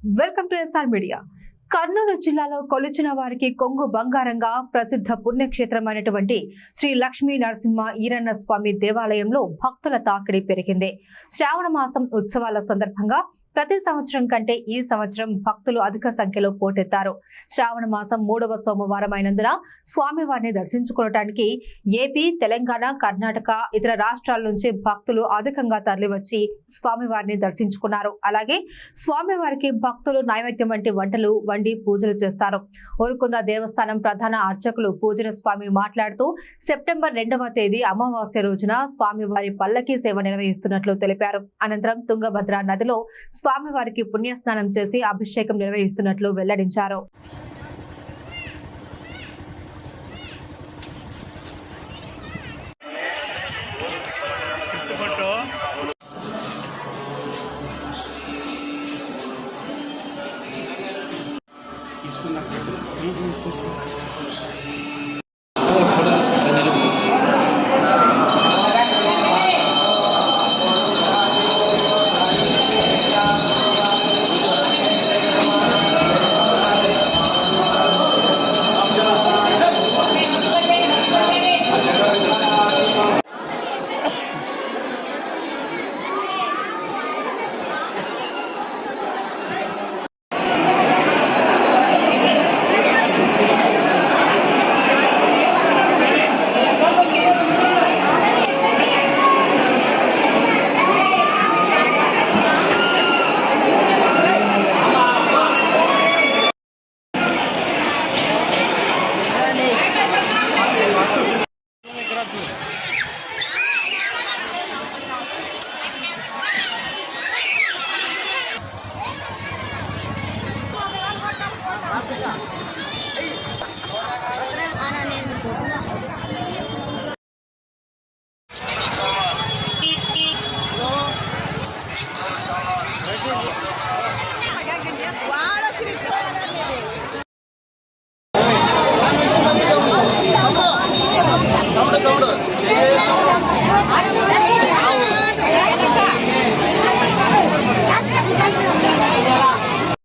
Welcome to SR media. Kurnool జిల్లాలో కొలిచిన వారికి కొంగు బంగారంగా ప్రసిద్ధ పుణ్యక్షేత్రమైనటువంటి శ్రీ లక్ష్మీ నరసింహ ఈరన్న స్వామి దేవాలయంలో భక్తుల తాకిడి పెరిగింది. శ్రావణ మాసం ఉత్సవాల సందర్భంగా ప్రతి సంవత్సరం కంటే ఈ సంవత్సరం భక్తులు అధిక సంఖ్యలో పోటెత్తారు. శ్రావణ మాసం 3వ సోమవారం అయినందున స్వామివారిని దర్శించుకోవడానికి ఏపీ, తెలంగాణ, కర్ణాటక, ఇతర రాష్ట్రాల నుంచి భక్తులు అధికంగా తరలివచ్చి స్వామివారిని దర్శించుకున్నారు. అలాగే స్వామివారికి భక్తులు నైవేద్యం వంటి వంటలు వండి పూజలు చేస్తారు. ఊరుకుంద దేవస్థానం ప్రధాన అర్చకులు పూజన స్వామి మాట్లాడుతూ సెప్టెంబర్ 2వ తేదీ అమావాస్య రోజున స్వామివారి పల్లకీ సేవ నిర్వహిస్తున్నట్లు తెలిపారు. అనంతరం తుంగభద్ర నదిలో స్వామివారికి పుణ్యస్నానం చేసి అభిషేకం నిర్వహిస్తున్నట్లు వెల్లడించారు.